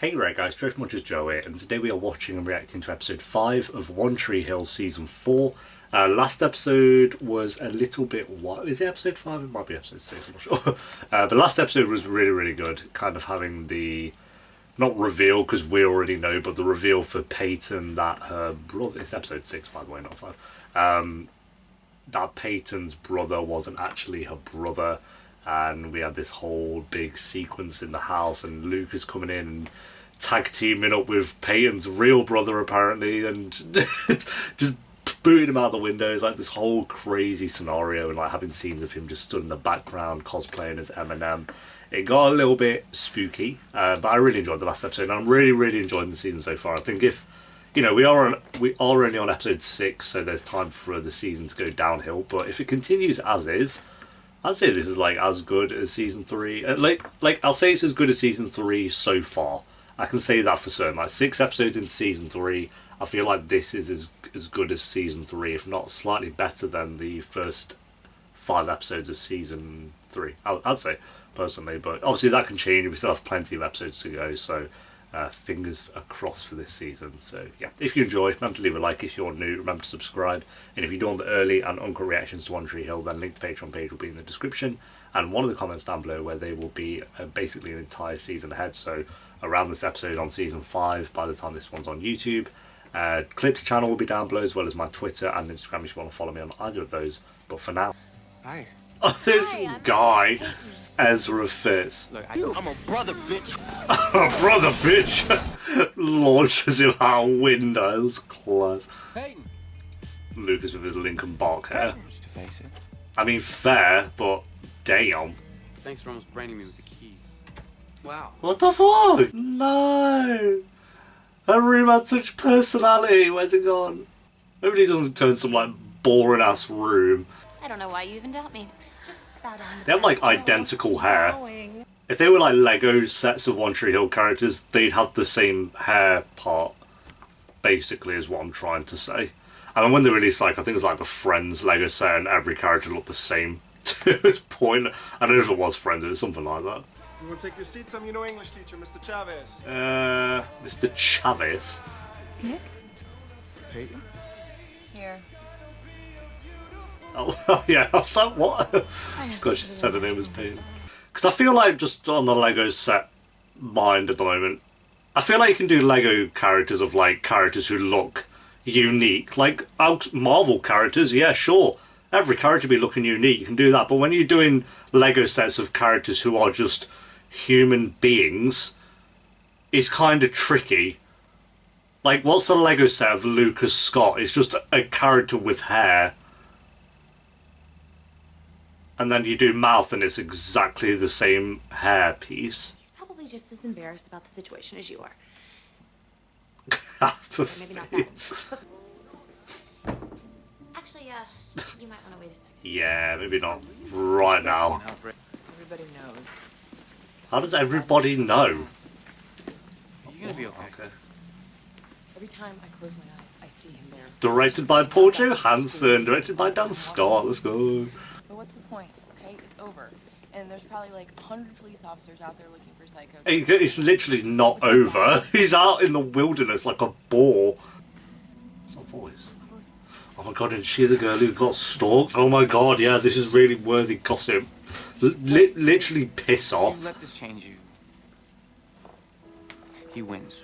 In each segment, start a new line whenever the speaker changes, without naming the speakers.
Hey there guys, Joe from Joe here, and today we are watching and reacting to episode 5 of One Tree Hill season 4. Last episode was a little bit wild. Is it episode 5? It might be episode 6, I'm not sure. But last episode was really good, kind of having the, not reveal because we already know, but the reveal for Peyton that her brother, it's episode 6 by the way, not 5, that Peyton's brother wasn't actually her brother. And we had this whole big sequence in the house, and Lucas coming in and tag teaming up with Peyton's real brother apparently, and just booting him out the window. It's like this whole crazy scenario, and like having scenes of him just stood in the background cosplaying as Eminem. It got a little bit spooky, but I really enjoyed the last episode, and I'm really enjoying the season so far. I think if you know, we are only on episode 6, so there's time for the season to go downhill. But if it continues as is, I'd say this is like as good as season 3. Like I'll say it's as good as season 3 so far. I can say that for certain. Like 6 episodes in season 3, I feel like this is as good as season 3, if not slightly better than the first 5 episodes of season 3. I'd say personally, but obviously that can change. We still have plenty of episodes to go, so fingers are crossed for this season. So yeah, if you enjoy, remember to leave a like. If you're new, remember to subscribe, and if you don't want the early and uncut reactions to One Tree Hill, then link to the Patreon page will be in the description and one of the comments down below, where they will be basically an entire season ahead. So around this episode on season 5 by the time this one's on YouTube. Clips channel will be down below, as well as my Twitter and Instagram if you want to follow me on either of those. But for now,
hi.
Oh, this guy Ezra Fitz.
Look, I'm a brother, bitch.
A brother, bitch. Launches him out windows. Class.
Peyton.
Lucas with his Lincoln Bark hair.
Just to face it.
I mean, fair, but damn.
Thanks for almost branding me with the keys. Wow.
What the fuck? No. Her room had such personality. Where's it gone? Nobody doesn't turn some like boring ass room.
I don't know why you even doubt me. Just bow down.
They have like identical hair. If they were like Lego sets of One Tree Hill characters, they'd have the same hair part, basically, is what I'm trying to say. I mean, when they released, like, I think it was like the Friends Lego set, and every character looked the same to this point. I don't know if it was Friends, it was something like that.
You want to take your seat? I'm your new English teacher, Mr. Chavez.
Mr. Chavez.
Nick?
Peyton?
Here.
Oh, yeah, I was like, what? God, she said her name was Peyton. Because I feel like, just on the Lego set mind at the moment, I feel like you can do Lego characters of, like, characters who look unique. Like, Marvel characters, yeah, sure. Every character be looking unique, you can do that. But when you're doing Lego sets of characters who are just human beings, it's kind of tricky. Like, what's a Lego set of Lucas Scott? It's just a character with hair. And then you do mouth and it's exactly the same hair piece.
He's probably just as embarrassed about the situation as you are. Maybe not that. Actually, you might want to wait a second.
Yeah, maybe not right now.
Everybody knows.
How does everybody know?
You're gonna be okay.
Every time I close my eyes, I see him there.
Directed by Paul Johansson, directed by Dan Scott, let's go.
But what's the point, okay? It's over. And there's probably like 100 police officers out there looking for Psycho.
It's literally not over. He's out in the wilderness like a boar. What's that voice? Oh my god, and she the girl who got stalked? Oh my god, yeah, this is really worthy gossip. Literally piss off.
You let this change you. He wins.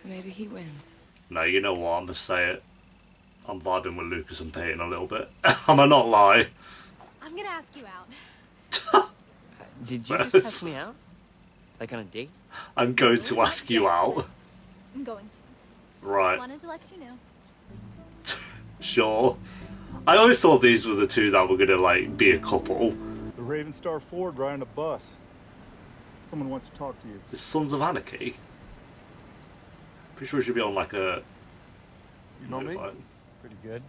Maybe he wins.
No, you know what, I'm gonna say it. I'm vibing with Lucas and Peyton a little bit. I'm gonna not lie.
I'm gonna ask you out.
Did you just ask me out? Like on a date?
I'm going to ask you out.
I'm going to.
Right.
Just wanted to let you know.
Sure. I always thought these were the two that were gonna like be a couple.
The Raven Star Ford riding a bus. Someone wants to talk to you.
The Sons of Anarchy. Pretty sure it should be on like a.
You know me?
Like,
Pretty good.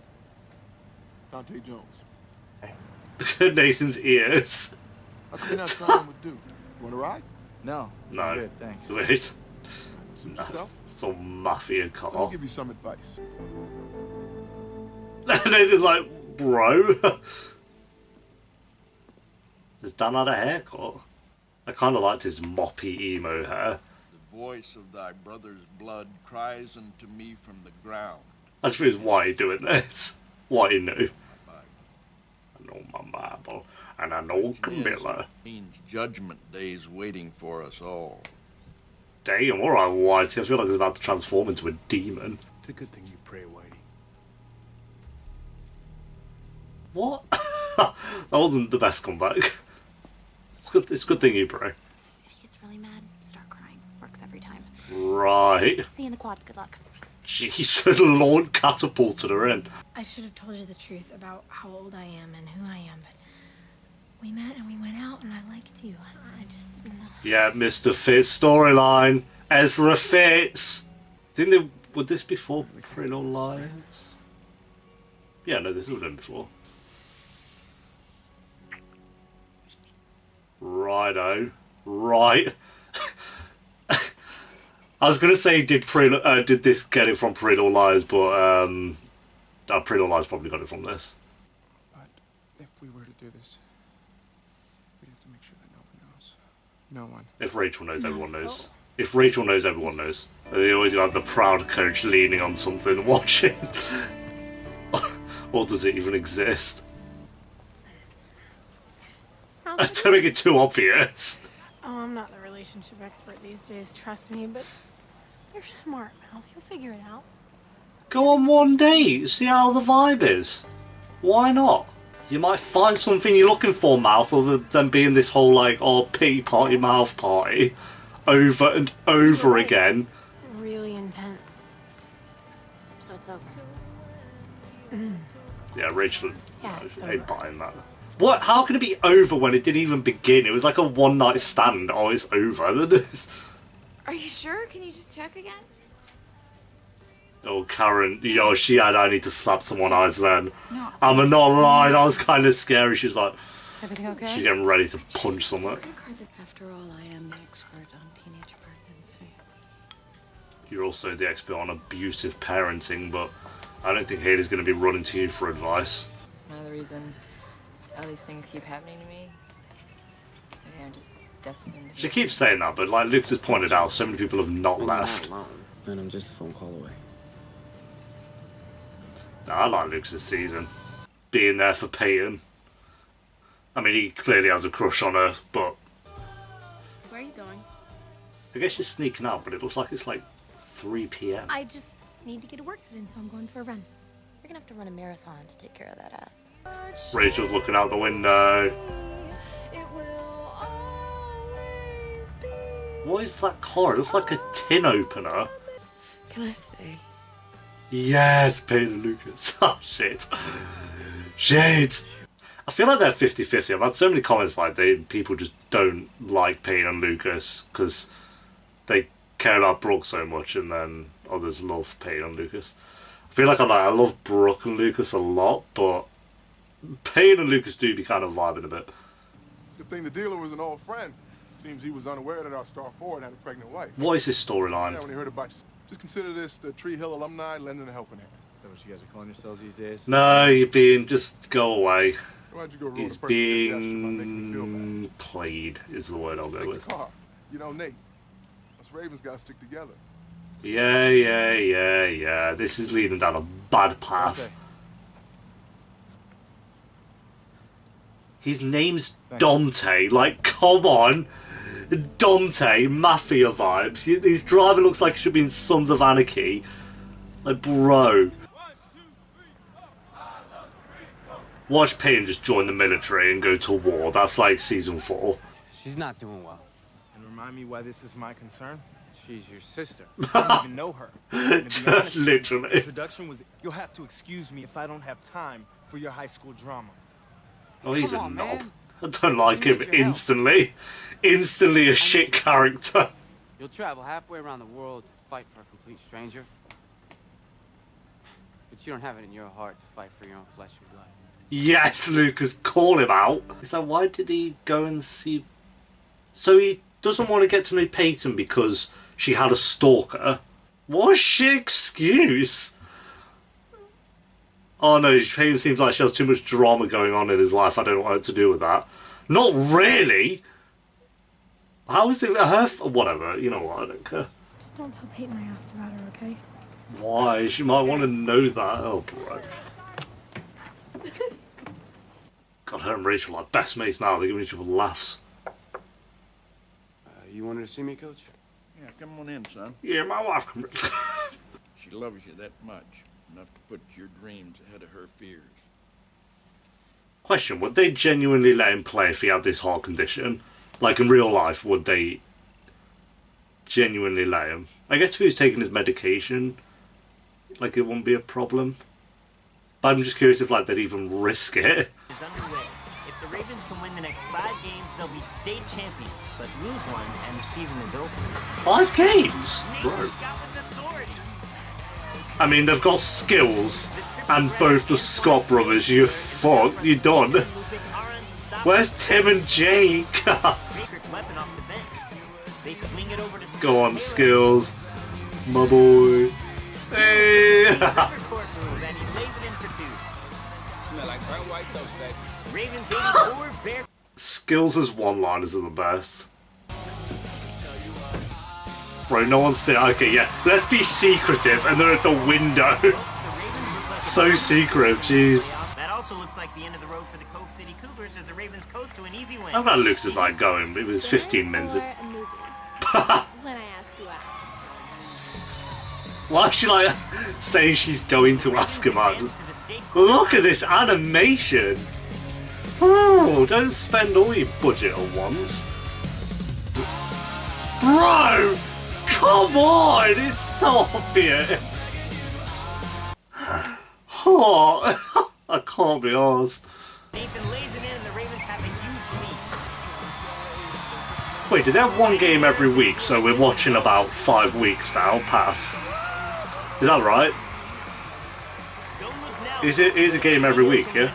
Dante Jones.
Nathan's ears.
How come you're not trying with Duke? You want to ride?
No.
No.
I'm good, thanks.
Wait.
Suit
No.
yourself?
It's a mafia
Let me
car.
give you some advice.
Nathan's like, bro. Has Dan had a haircut? I kind of liked his moppy emo hair.
voice of thy brother's blood cries unto me from the ground.
I suppose why are you doing this? Why you know? I know my Bible, and I know Camilla.
Means judgment day's waiting for us all.
Damn, alright, Whitey. I feel like it's about to transform into a demon.
It's a good thing you pray, Whitey.
What? That wasn't the best comeback. It's a good thing you pray.
If he gets really mad, start crying. Works every time.
Right.
See you in the quad. Good luck.
Jesus, Lord catapulted her in.
I should have told you the truth about how old I am and who I am, but we met and we went out and I liked you. I just didn't know.
Yeah, Mr. Fitz storyline. Ezra Fitz. Didn't they? Would this before Pretty Little Liars? Yeah, no, this would have been before. Righto. Right. I was gonna say did this get it from Pretty Little Liars, but Pretty Little Liars probably got it from this.
But if we were to do this, we'd have to make sure that no one knows. No one.
If Rachel knows, everyone knows. If Rachel knows, everyone knows. They always got the proud coach leaning on something, watching. Or does it even exist? To make it too obvious.
Oh, I'm not the relationship expert these days, trust me, but you're smart, Mouth. You'll figure it out.
Go on one date, see how the vibe is. Why not? You might find something you're looking for, Mouth, other than being this whole, like, oh, pity party, Mouth party, over and over again.
Really intense. So it's over.
Yeah, Rachel,
Yeah,
I
it's
ain't
over.
buying that. What? How can it be over when it didn't even begin? It was like a one-night stand. Oh, it's over.
Are you sure? Can you just check again?
Oh, Karen, she had I need to slap someone's eyes then. No. I'm not lying, I was kind of scary. She's like,
Everything okay?
she's getting ready to punch someone.
After all, I am the expert on teenage pregnancy.
You're also the expert on abusive parenting, but I don't think Haley's going to be running to you for advice.
Another reason all these things keep happening to me. Maybe I'm just destined.
She keeps saying that, but like Luke has pointed out, so many people have not left.
I'm not alone, and I'm just a phone call away.
No, I like Luke's this season. Being there for Peyton. I mean, he clearly has a crush on her, but
Where are you going?
I guess she's sneaking out, but it looks like it's like 3 p.m.
I just need to get a workout in, so I'm going for a run. You're gonna have to run a marathon to take care of that ass.
Rachel's looking out the window. What is that car? It looks like a tin opener.
Can I stay?
Yes, Peyton and Lucas. Oh, shit. Shit. I feel like they're 50-50. I've had so many comments like people just don't like Peyton and Lucas because they care about Brooke so much, and then others love Peyton and Lucas. I feel like I love Brooke and Lucas a lot, but Peyton and Lucas do be kind of vibing a bit.
Good thing the dealer was an old friend. Seems he was unaware that our star forward had a pregnant wife.
What is this storyline?
Yeah, when he heard about you. Just consider this the Tree Hill alumni lending a helping hand.
Is that what you guys are calling yourselves these days?
No, you're being... Just go away.
Why'd you go ruin
He's
a perfect gesture by making me feel
being
bad?
played, is the word I'll go
Take
with.
the car. You know, Nate, us Ravens gotta stick together.
Yeah. This is leading down a bad path.
Okay.
His name's Dante. Like, come on. Dante, Mafia vibes. His driver looks like he should be in Sons of Anarchy. Like, bro. Watch Payne just join the military and go to war. That's like season 4.
She's not doing well.
And remind me why this is my concern?
She's your sister.
I don't even know her. And to be honest,
Literally.
the introduction was, you'll have to excuse me if I don't have time for your high school drama.
Oh, he's
Come
a
on,
knob.
man.
I don't like
You
him
need your help.
instantly. Instantly a shit character.
You'll travel halfway around the world to fight for a complete stranger. But you don't have it in your heart to fight for your own flesh and blood.
Yes, Lucas, call him out. So why did he go and see... So he doesn't want to get to know Peyton because she had a stalker? What a shit excuse. Oh no, Peyton seems like she has too much drama going on in his life. I don't know what to do with that. Not really. How is it her? Whatever. You know what? I don't care.
Just don't tell Peyton I asked about her, okay?
Why? She might want to know that. Oh, bro. God, her and Rachel are like best mates now. They're giving each other laughs.
You wanted to see me, Coach?
Yeah, come on in, son.
Yeah, my wife can.
She loves you that much, enough to put your dreams ahead of her fears.
Question: would they genuinely let him play if he had this heart condition? Like in real life, would they genuinely let him? I guess if he was taking his medication, like it wouldn't be a problem. But I'm just curious if like they'd even risk it.
Is underway. If the Ravens can win the next 5 games, they'll be state champions. But lose one, and the season is over.
5 games, bro.
Nate's got with authority.
I mean, they've got skills, and both the Scott brothers. You fuck, you done.
Lucas are unstoppable.
Where's Tim and Jake?
Patriots weapon off the bench. They swing it over to
Go on, skills, my boy. Hey.
Court move, and he lays it in for 2.
Smell like burnt white toast, baby.
Ravens 84, Bear.
Skills as one-liners are the best. Bro, no one's saying. Okay, yeah. Let's be secretive, and they're at the window. So secretive, jeez.
That also looks like the end of the road for the Cove City Cougars as the Ravens coast to an easy win.
How about Lucas is like going? It was 15 minutes.
Or a movie. When I ask you out.
Why is she like saying she's going to ask him out? Look at this animation. Oh, don't spend all your budget at once. Bro! Come on! It's so obvious! Oh, I can't be arsed.
Nathan lays it in and the Ravens have a huge lead.
Wait, did they have one game every week, so we're watching about 5 weeks now pass? Is that right? Is a game every week, yeah?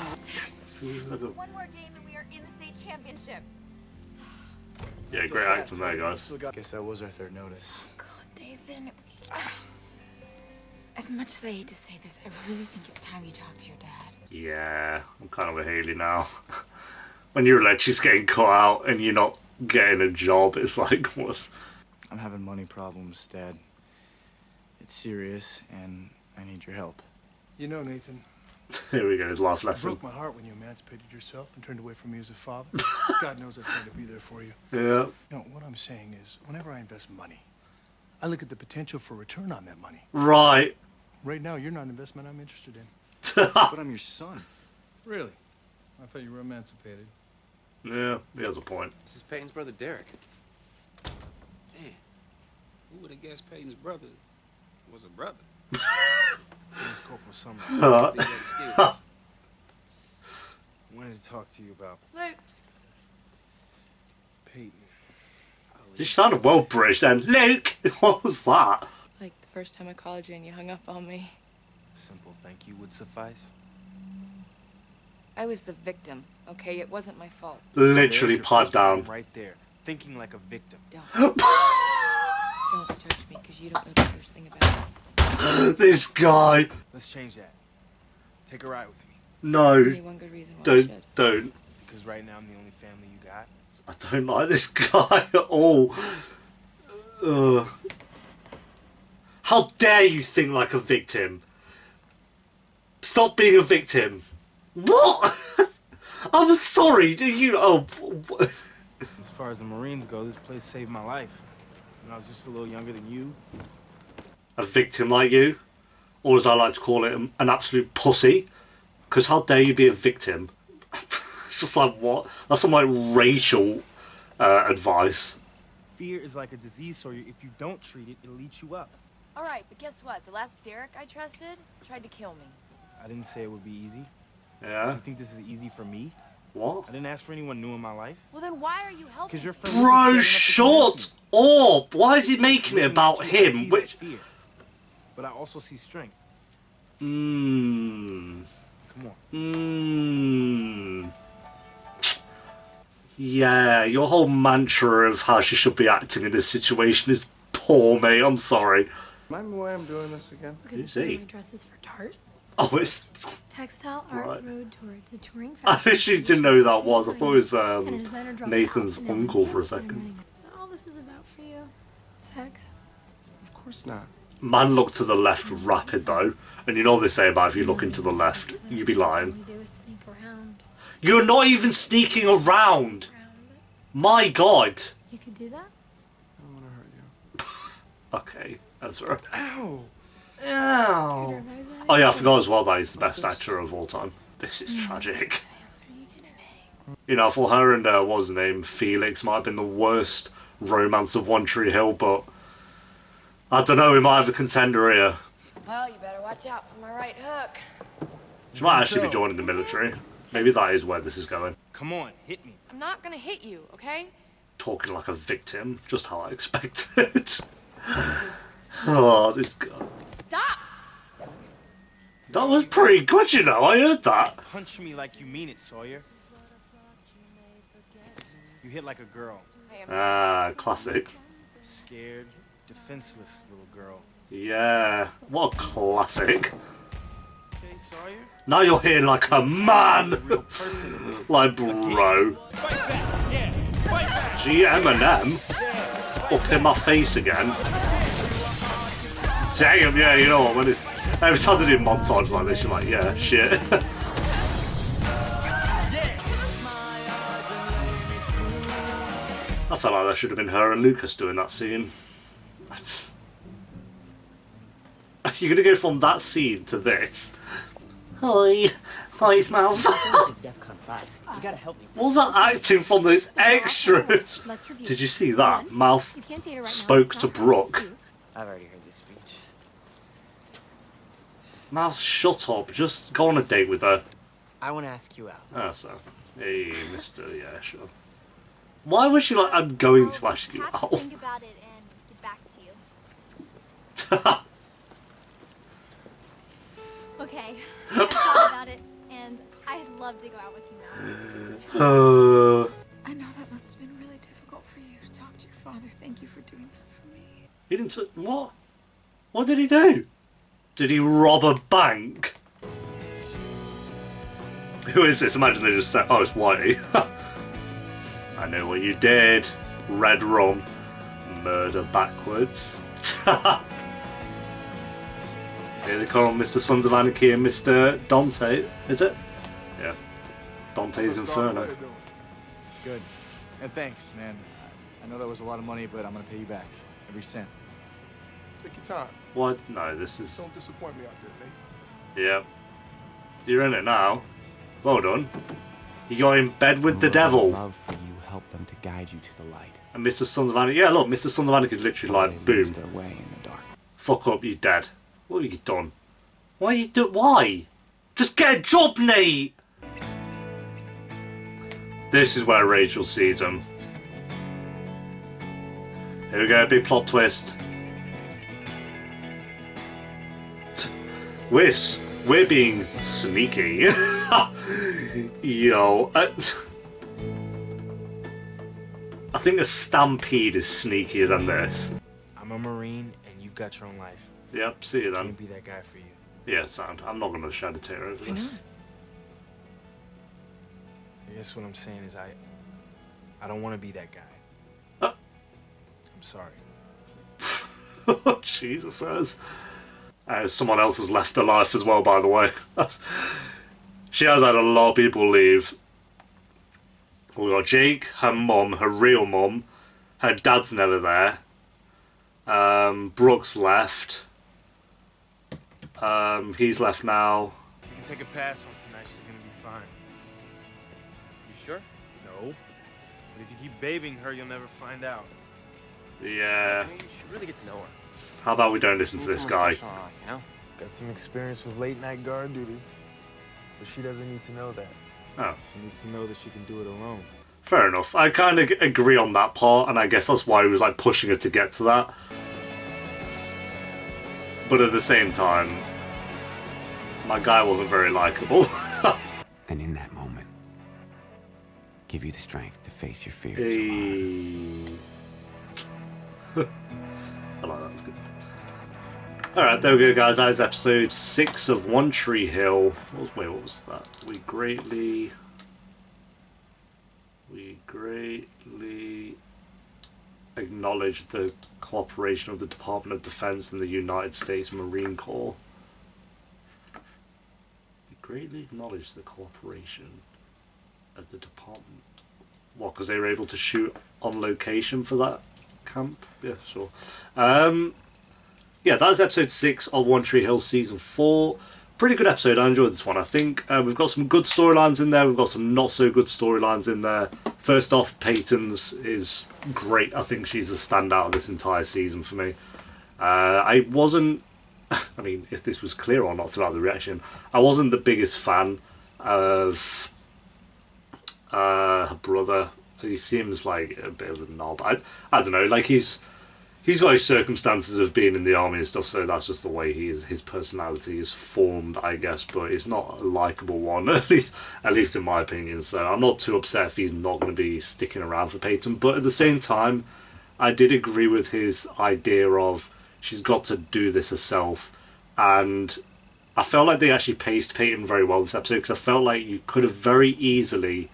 One more game and we are in the state championship.
Yeah, great acting there, guys.
Guess that was our third notice.
God, Nathan. As much as I hate to say this, I really think it's time you talk to your dad.
Yeah, I'm kind of with Haley now. When your lecture's getting cut out and you're not getting a job, it's like, what's...
I'm having money problems, Dad. It's serious, and I need your help.
You know, Nathan,
Here we go, his last
it
lesson.
broke my heart when you emancipated yourself and turned away from me as a father. God knows I tried to be there for you.
Yeah.
No, what I'm saying is, whenever I invest money, I look at the potential for return on that money.
Right.
Right now, you're not an investment I'm interested in.
But I'm your son.
Really? I thought you were emancipated.
Yeah, he has a point.
This is Peyton's brother, Derek. Man, who would have guessed Peyton's brother was a brother?
It's Corporal Summer.
Big excuse.
I wanted to talk to you about
Luke,
Peyton.
She sounded well British then. Luke! What was that?
like the first time I called you and you hung up on me.
A simple thank you would suffice.
I was the victim, okay? It wasn't my fault.
Literally pipe down.
Right there, thinking like a victim.
Don't judge me because you don't know the first thing about it.
This guy.
Let's change that. Take a ride with me.
No.
Give me one good reason why I should.
Don't.
Because right now I'm the only family you got.
I don't like this guy at all. Ugh. How dare you think like a victim? Stop being a victim. What? I'm sorry. Do you? Oh.
As far as the Marines go, this place saved my life. When I was just a little younger than you.
A victim like you, or as I like to call it, an absolute pussy. Because how dare you be a victim? It's just like, what? That's some like racial advice.
Fear is like a disease, so if you don't treat it, it'll eat you up.
All right, but guess what? The last Derek I trusted tried to kill me.
I didn't say it would be easy.
Yeah.
You think this is easy for me?
What?
I didn't ask for anyone new in my life.
Well, then why are you helping?
Because your
me?
friend.
Bro, shut up! Why is he making it about him? Which?
Fear, but I also see strength.
Mmm.
Come on.
Mmm. Yeah, your whole mantra of how she should be acting in this situation is poor, mate. I'm sorry.
Remind me why I'm doing this again?
Because
Who's
it's one
he?
of my dresses for Tarte.
Oh, it's.
Textile Art
Right.
Road Tour. It's a touring
I
fashion
literally didn't know who that was. I thought it was
and a designer dropped
Nathan's
off, and now
uncle
I'm
for a
here, and
second.
all is about for you? Sex?
Of course not.
Man look to the left rapid though. And you know what they say about if you look into the left, you be
All
lying.
we do is sneak around.
You're not even sneaking around! My god!
You could do that?
I don't want to hurt you.
Okay, that's right.
Ow!
Ow! Oh yeah, I forgot as well that he's the best actor of all time. This is tragic. You know, for her and what was her name, Felix might have been the worst romance of One Tree Hill, but I don't know, we might have a contender here.
Well, you better watch out for my right hook.
She might actually be joining the military. Maybe that is where this is going.
Come on, hit me.
I'm not gonna hit you, okay?
Talking like a victim, just how I expected. Oh, this guy.
Stop!
That was pretty good, you know, I heard that.
Punch me like you mean it, Sawyer. You hit like a girl.
I am
Ah, classic.
Scared, defenseless little girl.
Yeah, what a classic.
Okay, Sawyer?
Now you're here like a man!
Real person.
Like, bro.
Fight back! Yeah! Fight back!
Gee, Eminem up in my face again. Damn, yeah, you know what, when it's... Every time they do montage like this, you're like, yeah, shit. I felt like that should have been her and Lucas doing that scene. You're gonna go from that scene to this? Hi, it's mouth.
DEFCON 5. You gotta help me.
What was that acting from those extras?
Let's review.
Did you see that? Mouth
You can't date her right now.
spoke
It's
to
not
Brooke.
cute.
I've already heard this speech.
Mouth, shut up. Just go on a date with her.
I want to ask you out.
Oh, so. Hey, mister, yeah, sure. Why was she like, I'm going to ask you
Have to
out?
think about it and get back to you. Okay, I thought about it, and I'd love to go out with you now.
I know that must have been really difficult for you to talk to your father. Thank you for doing that for me.
He didn't. What? What did he do? Did he rob a bank? Who is this? Imagine they just said, "Oh, it's Whitey." I know what you did. Red rum, murder backwards. Here they come, Mr. Sons of Anarchy and Mr. Dante. Is it? Yeah. Dante's Inferno.
Good. And thanks, man. I know that was a lot of money, but I'm gonna pay you back. Every cent.
Take your time.
What? No, this is.
Don't disappoint me out there, Nate.
Yeah. You're in it now. Well done. You got in bed with the devil.
Love for you helped them to guide you to the light.
And Mr. Sons of Anarchy. Yeah, look, Mr. Sons of Anarchy is literally like, boom.
Their way in the dark.
Fuck up, you're dead. What have you done? Why you do? Why? Just get a job, Nate! This is where Rachel sees him. Here we go, big plot twist. We're being sneaky. Yo, I think a stampede is sneakier than this.
I'm a Marine, and you've got your own life.
Yep, see you
I
then.
can't be that guy for you.
Yeah, sound. I'm not going to shed a tear over this.
I guess what I'm saying is I don't want to be that guy. I'm sorry.
Jesus, Fez. Someone else has left her life as well, by the way. She has had a lot of people leave. We got Jake, her mum, her real mum. Her dad's never there. Brooks left. He's left now.
You can take a pass on tonight. She's gonna be fine.
You sure?
No. But if you keep babying her, you'll never find out.
Yeah.
I mean, you should really get to know her.
How about we don't listen to this guy?
You know?
Got some experience with late night guard duty. But she doesn't need to know that.
Oh.
She needs to know that she can do it alone.
Fair enough. I kind of agree on that part, and I guess that's why he was like pushing her to get to that. But at the same time, my guy wasn't very likable.
And in that moment, give you the strength to face your fears.
I like that. That's good. Alright, there we go, guys. That is episode 6 of One Tree Hill. Wait, what was that? We greatly acknowledge the cooperation of the Department of Defense and the United States Marine Corps. We greatly acknowledge the cooperation of the department. What, because they were able to shoot on location for that camp? Yeah, sure. Yeah, that is episode 6 of One Tree Hill Season 4. Pretty good episode, I enjoyed this one. I think we've got some good storylines in there, we've got some not so good storylines in there. First off, Peyton's is great. I think she's the standout of this entire season for me. I wasn't, I mean, if this was clear or not throughout the reaction, I wasn't the biggest fan of her brother. He seems like a bit of a knob. I don't know, like he's got his circumstances of being in the army and stuff, so that's just the way he is. His personality is formed, I guess, but it's not a likeable one, at least in my opinion. So I'm not too upset if he's not going to be sticking around for Peyton. But at the same time, I did agree with his idea of she's got to do this herself, and I felt like they actually paced Peyton very well this episode, because I felt like you could have very easily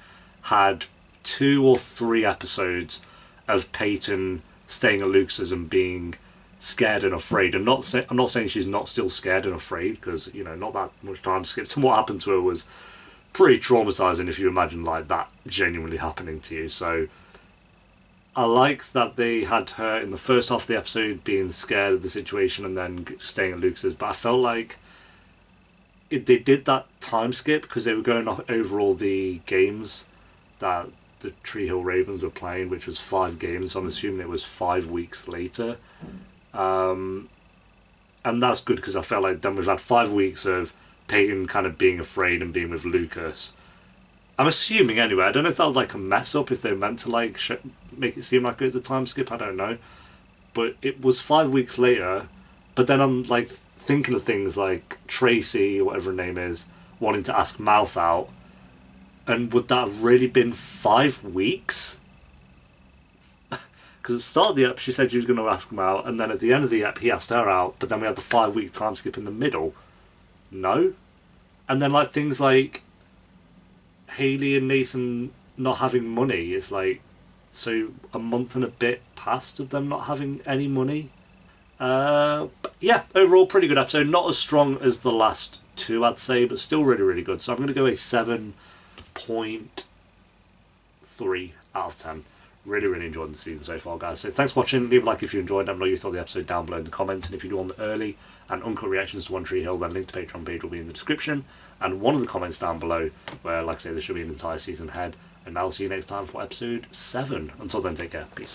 had 2 or 3 episodes of Peyton staying at Lucas's and being scared and afraid. And I'm not saying she's not still scared and afraid, because, you know, not that much time skipped, and what happened to her was pretty traumatizing if you imagine like that genuinely happening to you. So I like that they had her in the first half of the episode being scared of the situation and then staying at Lucas's, but I felt like they did that time skip because they were going over all the games that the Tree Hill Ravens were playing, which was 5 games. So I'm assuming it was 5 weeks later, and that's good because I felt like then we've had 5 weeks of Peyton kind of being afraid and being with Lucas. I'm assuming anyway. I don't know if that was like a mess up, if they meant to like make it seem like it was a time skip. I don't know, but it was 5 weeks later. But then I'm like thinking of things like Tracy, or whatever her name is, wanting to ask Mouth out. And would that have really been 5 weeks? Because at the start of the ep, she said she was going to ask him out, and then at the end of the ep, he asked her out, but then we had the 5-week time skip in the middle. No? And then like things like Haley and Nathan not having money is like, so a month and a bit passed of them not having any money. But yeah, overall pretty good episode. Not as strong as the last 2, I'd say, but still really, really good. So I'm going to go a 7.3 out of 10. Really, really enjoyed the season so far, guys. So thanks for watching. Leave a like if you enjoyed. Let me know you thought of the episode down below in the comments. And if you do want the early and uncut reactions to One Tree Hill, then link to Patreon page will be in the description. And one of the comments down below where, like I say, there should be an entire season ahead. And I'll see you next time for episode 7. Until then, take care. Peace.